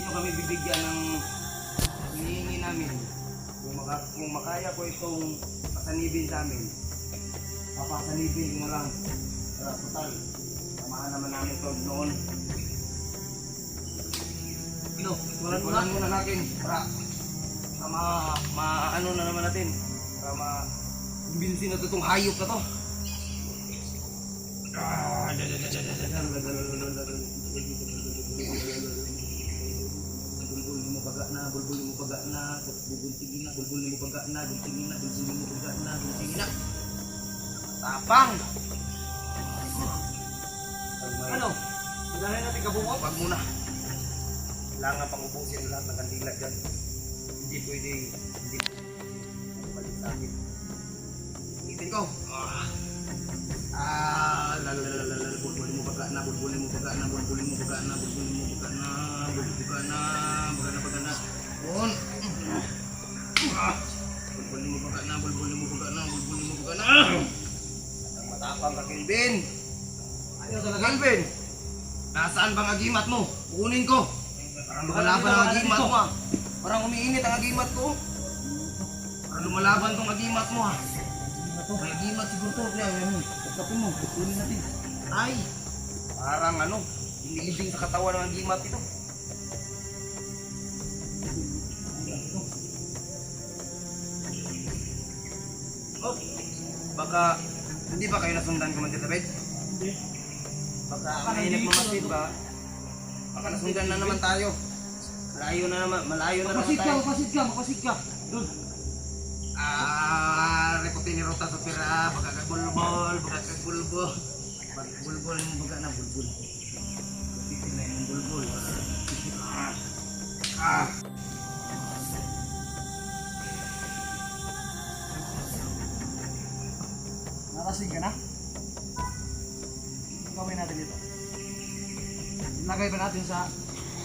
nyo kami bibigyan ng hinihingi namin. Kung makaya ko itong pasanibin sa amin, papasanibin mo lang. Total, samahan naman namin ito noon. Walan muna natin para ano na naman natin, para ma-kumbinsin na itong hayop na to. Bulbul mo baga na, guntingin na, bulbul mo baga na, guntingin na, bulbul mo baga na, guntingin na. Tapang! Ano? Unahin natin kabungot? Wag muna. Kailangan pang ubusin lahat ng kandila dyan. Hindi pwede, hindi balik sa akin. Itin ko. Bulbulin mo baga na, bulbulin mo baga na, bulbulin mo baga na, bulbulin mo baga na, bulbulin mo baga na, Bon. Bulbulin mo baga na, bulbulin mo baga na, bulbulin mo baga na. Ang matapang ka, Kelvin. Ayaw talaga, Kelvin. Nasaan bang agimat mo? Kukunin ko. Parang lumalaban ang agimat mo ha. Parang umiinit ang agimat ko. Parang lumalaban tong agimat mo ha. May agimat siguro to. Pagkapin mo, kukunin natin. Ay! Parang ano, inilibing sa katawan ng agimat ito. Oh, baka, hindi ba kayo nasundan, Commander David? Hindi. Baka may nagmamasid ba? Baka nasundan na naman tayo. Malayo na naman tayo. Mapasid ka. Doon. Reputin ni Rota sa pera. Baka kagbulbol. Bulbol mo baga na, bulbol. Titin na yung bulbol. Nakasing ka na? Ano gawin natin dito? Ilagay ba natin sa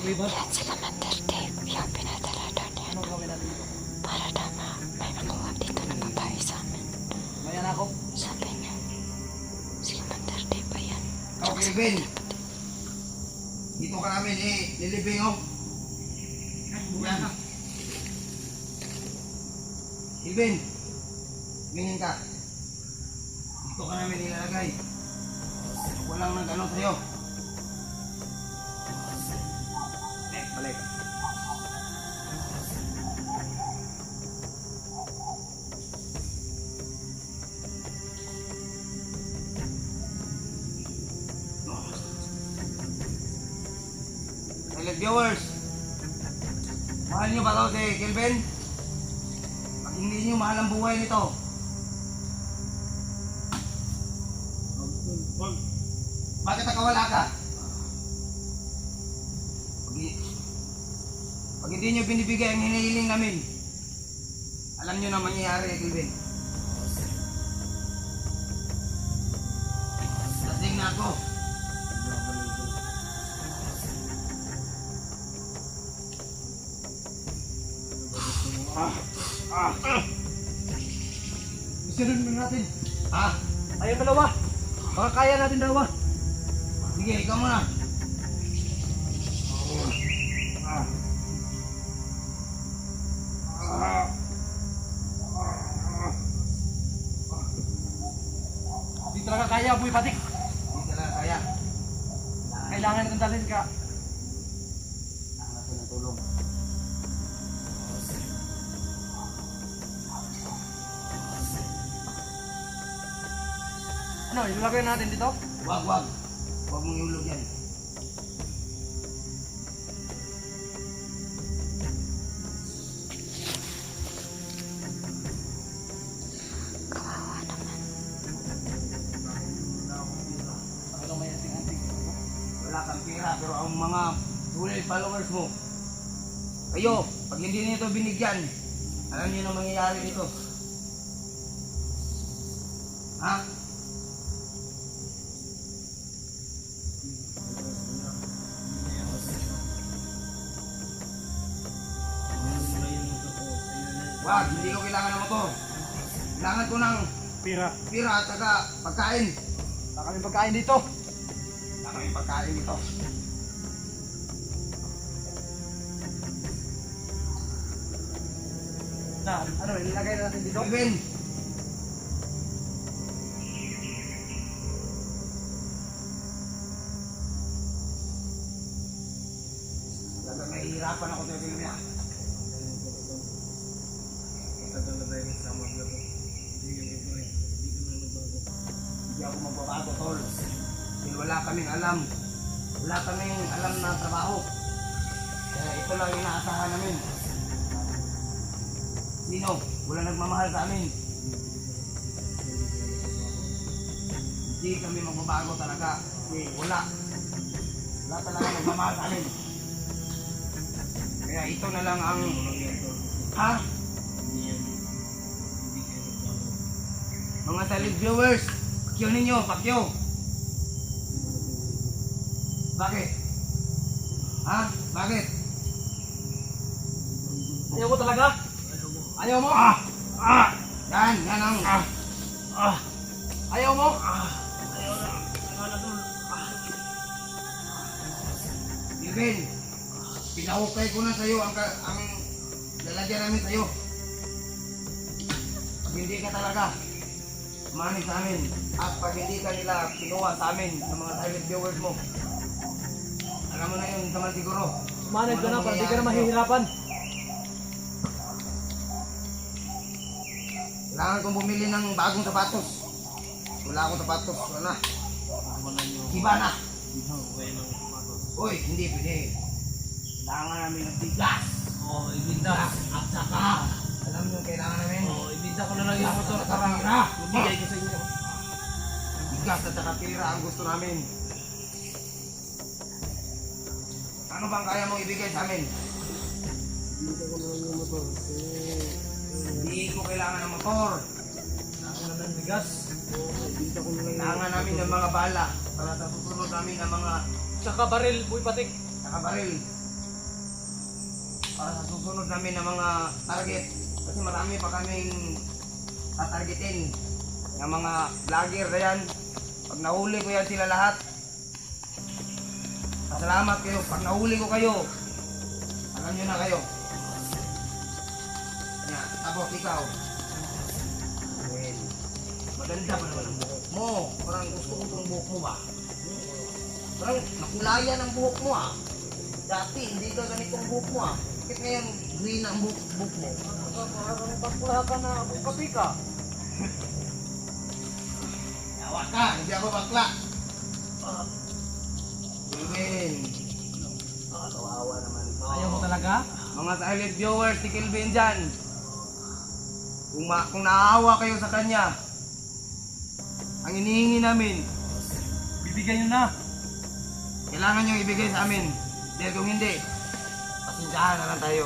river? Yan sila Commander Dave, yung pinadala doon yan. Ano gawin natin dito? Para tama, may makuha dito na babae sa amin. Mayan ako. Sabi niya, si Commander Dave ba yan? Ikaw, Kelvin. Dito ka namin nilibing oh. Yan. Kelvin. Tingin ka. Dito ka namin nilalagay. Walang nag-ano sa'yo. Balik. Silent viewers, mahal nyo ba ito si Kelvin? Pag hindi nyo mahal ang buhay nito, bakit nakawala ka? Pag hindi nyo binibigay ang hinihiling namin, alam nyo na mangyayari, Kelvin. Lasing na ako. Isunod mo natin. Ayun dalawa. Baka kaya natin dalawa. Sige, ikaw muna. Hindi talaga kaya, Boy Patik. Hindi talaga kaya. Kailangan natin dalhin ka. Kailangan natin ng tulong. Ano, ilagay natin dito? Wag. Huwag mong iulog yan. Kawawa naman. Talagang may anting-anting. Wala kang pera, pero ang mga tunay followers mo, kayo, pag hindi nito binigyan, alam niyo na mangyayari dito. Ha? Wag, hindi ko kailangan ng motor. Kailangan ko ng pira at saka pagkain. Wala kaming pagkain dito. Wala kaming pagkain dito. Na, ano, ilagay na natin dito? Kelvin! Talagang nahihirapan ako dito, Kelvin. Tagal na tayo nagsama na to. Hindi ako magbabago, tol. Dahil wala kaming alam. Wala kaming alam na trabaho. Kaya ito lang yung inaasahan namin. Sino? Wala nagmamahal sa amin. Hindi kami magbabago talaga. Wala. Wala talaga nagmamahal sa amin. Kaya ito na lang ang... Ha? Mga silent viewers, pakyo ninyo, pakyo. Bakit? Ha? Bakit? Ayaw mo talaga? Ayaw mo? Yan ang... Ayaw mo? Kelvin, pinahukay ko na sa'yo ang lalagyan namin sa'yo. Pag hindi ka talaga manig sa amin at pag hindi ka nila kinuha sa amin ng mga silent viewers mo, alam mo na yun naman siguro. Manage ka na para di ka na mahihirapan. Kailangan kong bumili ng bagong sapatos. Wala akong sapatos. Wala na. Iba na. Uy, hindi pwede. Kailangan namin ng bigas. Oo, ibinda. At saka, alam nyo kailangan namin. Oo, ibinda ko na lang yung motor para Tira. mabigay ko sa inyo. Bigas at saka tira ang gusto namin. Ano bang kaya mong ibigay sa amin? Ibinda ko na lang yung motor. Hindi ko kailangan ng motor. Ako na ng bigas. Oo, ibinda ko na lang Kailangan namin ng mga bala para sa susunod namin ng mga Tsaka baril, buhay patik. nakabaril. Para sa susunod namin ng mga target. Kasi marami pa kaming tatargetin. Ng mga vlogger na yan. Pag nahuli ko yan sila lahat. Pasalamat kayo. Pag nahuli ko kayo, alam nyo na kayo. Yan. Tapos ikaw. Well, maganda pa naman ang buhok mo. Parang gusto ko itong buhok mo ba? Parang nakulayan ang buhok mo ah. Dati hindi ka ganitong buhok mo ah. Bakit ngayon green ang buhok mo? Parang bakla ka na akong kapi ka. Yawa ka, hindi ako bakla. Kelvin. Kawawa naman ito. Ayaw mo talaga? Mga silent viewers, si Kelvin dyan. Kung naawa kayo sa kanya, ang inihingi namin, Bibigyan nyo na. kailangan nyo ibigay sa amin. Dahil kung hindi, pasensyahan na lang tayo.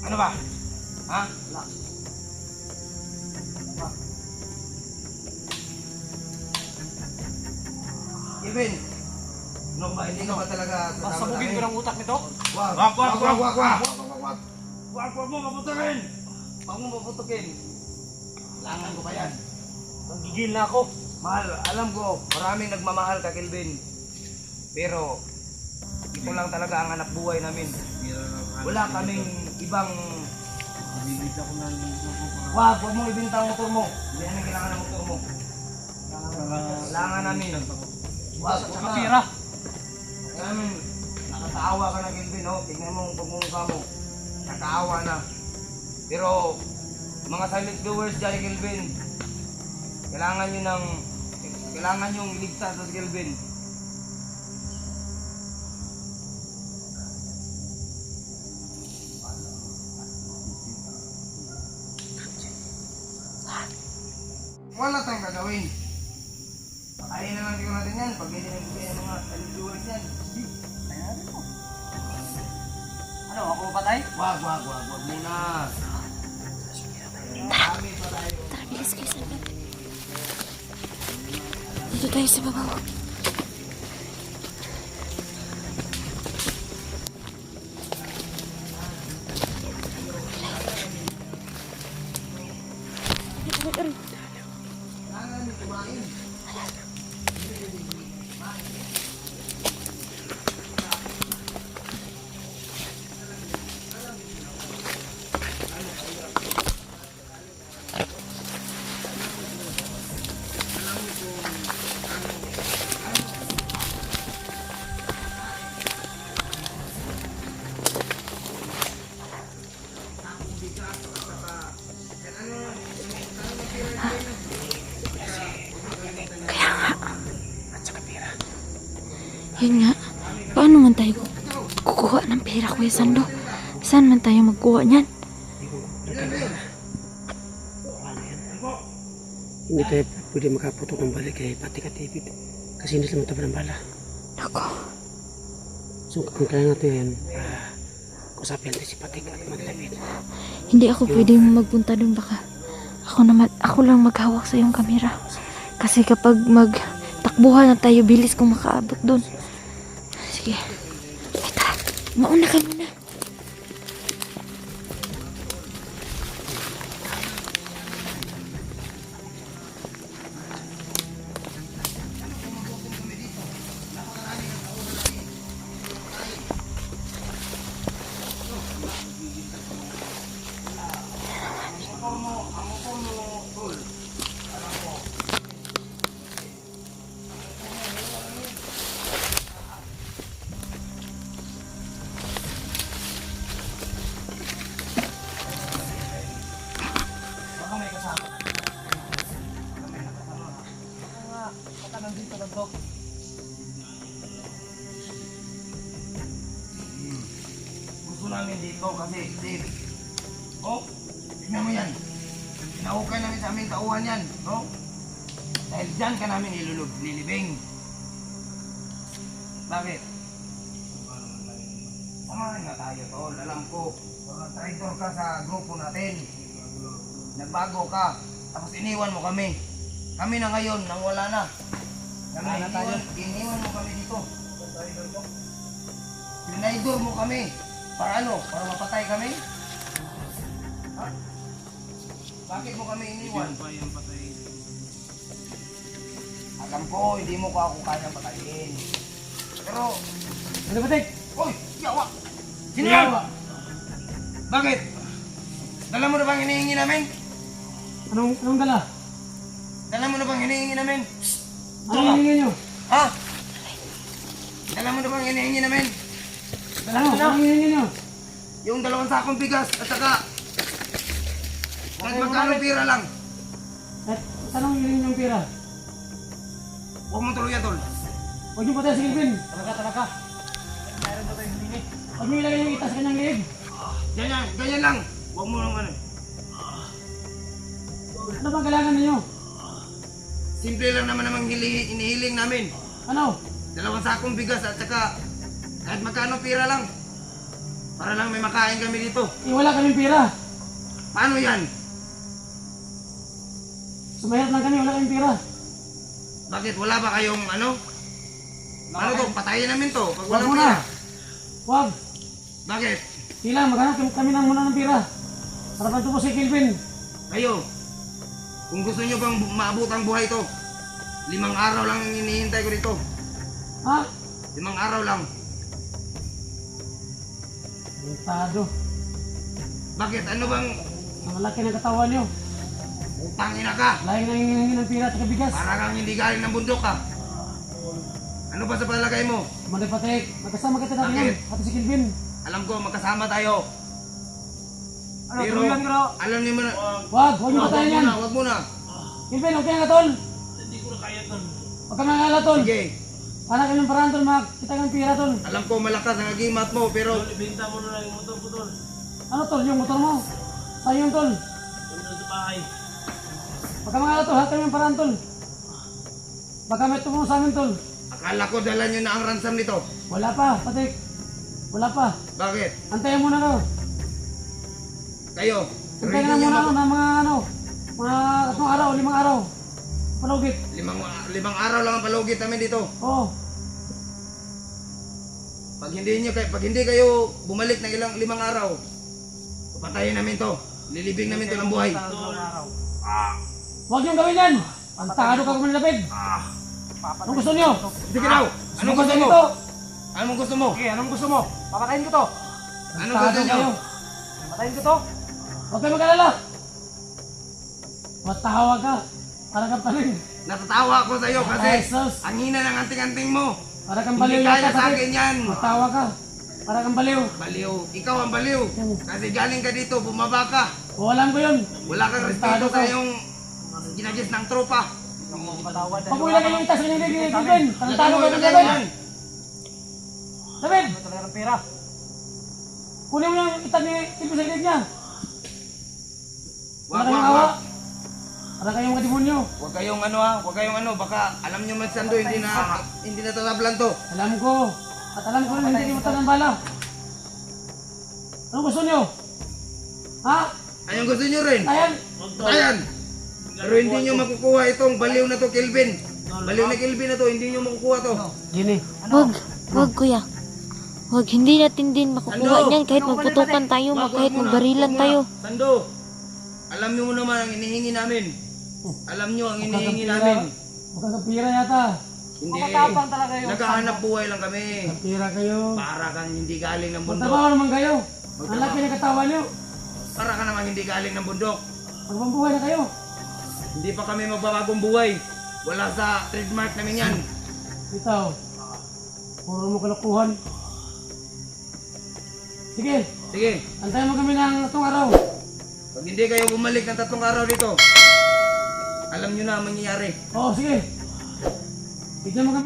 Ano ba? Ha? Wala. Kevin, ano ba? Hindi ka ba talaga Pasabugin ko ng utak nito. Wag, Wag, wag, wag, wag, wag. wag. Wag mo maputukin. Wag mo maputukin. Kailangan ko pa yan. Nanggigil na ako. Mahal, alam ko, maraming nagmamahal ka, Kelvin. Pero, ito lang talaga ang anak buhay namin. Wala kaming ibang... Bibigyan ko na ng motor ko para... Wag mo ibinta ang motor mo. Hindi namin kailangan ng motor mo. Kailangan namin. Wag, Saka na. pira. Kaya namin, nakataawa ka na, Kelvin, oh. Tingnan mo ang pagmumukha mo. Nakaawa na. Pero, mga silent viewers dyan, Kelvin, kailangan yung iligtas sa Kelvin. Wala tayong gagawin. Patayin na lang siguro natin yan. Pag hindi nagbigay ng mga silent viewers yan. Ano, ako patay? Wag muna. Marami pa tayo. Tara, bilis kayo sa labas. Dito tayo sa baba. Kailangan namin kumain. Yun nga, paano man tayo kukuha ng pera, Kuya Sando? Saan man tayo magkuha niyan? Hindi tayo pwede makaputok ng balik kay pati ka TV. Kasi hindi sila matabang ng bala. Nako, So kung kaya natin, kusapin natin si Patik at maglapit. hindi ako pwedeng magpunta doon. Baka ako lang maghawak sa iyong kamera. Kasi kapag magtakbuhan na tayo, bilis kong makaabot doon. Sige. Ay, tara. Mauna ka muna. Gusto namin dito kasi, Dave. Oh, tignan mo yan. Pinahukay namin sa aming tauhan yan, no? Dahil dyan ka namin lilibing. Bakit? Samahan na tayo, tol. Alam ko, traitor ka sa grupo natin. Nagbago ka, tapos iniwan mo kami. Kami na ngayon, nang wala na. Kami na tayo. Iniwan mo kami dito. Pinaidor mo kami. Para ano? Para mapatay kami? Ha? Bakit mo kami iniwan? Alam ko, hindi mo ko ako kaya patayin. Pero, Ano Patik? uy! Yawa! Sino yan? Bakit? Dala mo na bang hinihingi namin? Anong dala? Dala mo na bang hinihingi namin? Anong hingin nyo? Ha? Dala mo na bang hinihingi namin? Anong hingin nyo? Yung 2 sakong bigas at saka kahit magkano pira lang. At anong hingin yung pera? Huwag mong tuluyan, tol. Huwag nyo patay si Kilvin. Talaga. Huwag nyo ilagay yung itas sa kanyang liig. Ganyan lang. Huwag mo naman. Ano bang kailangan ninyo? Simple lang naman namang inihiling namin. Ano? 2 sakong bigas at saka kahit magkano pira lang. Para lang may makain kami dito. Wala kaming pera. Paano yan? Sumayat lang kami, wala kaming pera. Bakit? Wala ba kayong ano? Ano to? Patayin namin to. Pag Huwag walang muna. pira. Huwag. Bakit? Kailangan maghanap kami ng muna ng pera. Para pagtubos si Kilvin. Kayo, kung gusto nyo bang maabot ang buhay to, 5 araw lang ang hinihintay ko dito. Ha? 5 araw lang. Bintado. Bakit? Ano bang Ang laki ng katawan nyo. utangin na ka? Laing na hingin ng pera at bigas. Para kang hindi galing ng bundok ka. Ano ba sa palagay mo? Mali Patik. Magkasama kita dati Bakit? yan. Pati si Kilvin. Alam ko, magkasama tayo. Ano, Pero, tuluyan ko na. alam niyo mo na. Huwag nyo patayin yan. Wag muna. Kilvin, okay nga tol. Hindi ko na kaya tol. Huwag ka mangala tol. Sige, Anak kami parang tol, kita ng pera tol. alam ko malakas ang agimat mo, pero Ano tol, yung motor mo? Sa'yo yun tol. Huwag ka mangala tol, hakat kami parang tol. Baka may tumulong sa amin tol. akala ko dala niyo na ang ransom nito. Wala pa, Patik. Wala pa. Bakit? Antayin muna ka. Kayo, Antayin ready na niyo muna na ako ng mga 3 araw, 5 araw. Palugit. 5 araw lang ang palugit namin dito. Oo. Pag hindi kayo bumalik ng 5 araw, patayin namin to. Lilibing namin to ng buhay. Huwag niyong gawin yan. Pantado ka kung malapit. Anong gusto niyo? Sige daw. Anong gusto mo? Dito? Anong gusto mo? Okay, anong gusto mo? Papatayin ko to. Anong gusto niyo? Patayin ko to. Huwag kayo mag-alala. Matawa ka. Para kang paling. Natatawa ako sa iyo kasi Ay, sus. ang hina ng anting-anting mo. Para kang baliw Hindi kaya yata, sa Patik. akin yan. Matawa ka. Para kang baliw. Baliw. Ikaw ang baliw. Kasi galing ka dito, bumaba ka. O, alam ko yun. Wala kang respeto sa iyong ginagis ng tropa. Pag mo ilagay yung itas sa kanyang ligin, Kilvin. Lagyan Tantado mo, ka ng lagyan mo gawin. yan. Walang pera. Kunin mo yung itag ni Silvio sa ilid niya. Wala kayong awa. Wala kayong mga demonyo. Huwag kayong huwag kayong baka alam nyo man Sando, hindi na tatablan to. Alam ko. At alam ko rin hindi mata ng bala. Ano gusto nyo? Ha? Anong gusto nyo rin? Ayan. Ayan! Pero hindi nyo makukuha itong baliw na to, Kelvin. Baliw na Kelvin na to, hindi nyo makukuha to. Gini. Wag kuya. Wag, hindi natin din makukuha Ano? niyan kahit magputukan tayo, kahit magbarilan tayo. Sando, alam nyo naman ang inihingi namin. Alam nyo ang inihingi namin. Magkakapira yata. Hindi. talaga yun. Naghahanap buhay lang kami. Kapira kayo. Para kang hindi galing ng bundok. Magtrabaho naman kayo. Ang laki ng katawan nyo. Para ka naman hindi galing ng bundok. Magpambuhay na kayo. Hindi pa kami magbabagong buhay. Wala sa trademark namin yan. Ito. Puro mo kalokohan. Sige. Sige, Antayin mo kami ng itong araw. pag hindi kayo bumalik ng 3 araw dito, alam nyo na ang mangyayari. Oo, sige. Bigyan mo kami.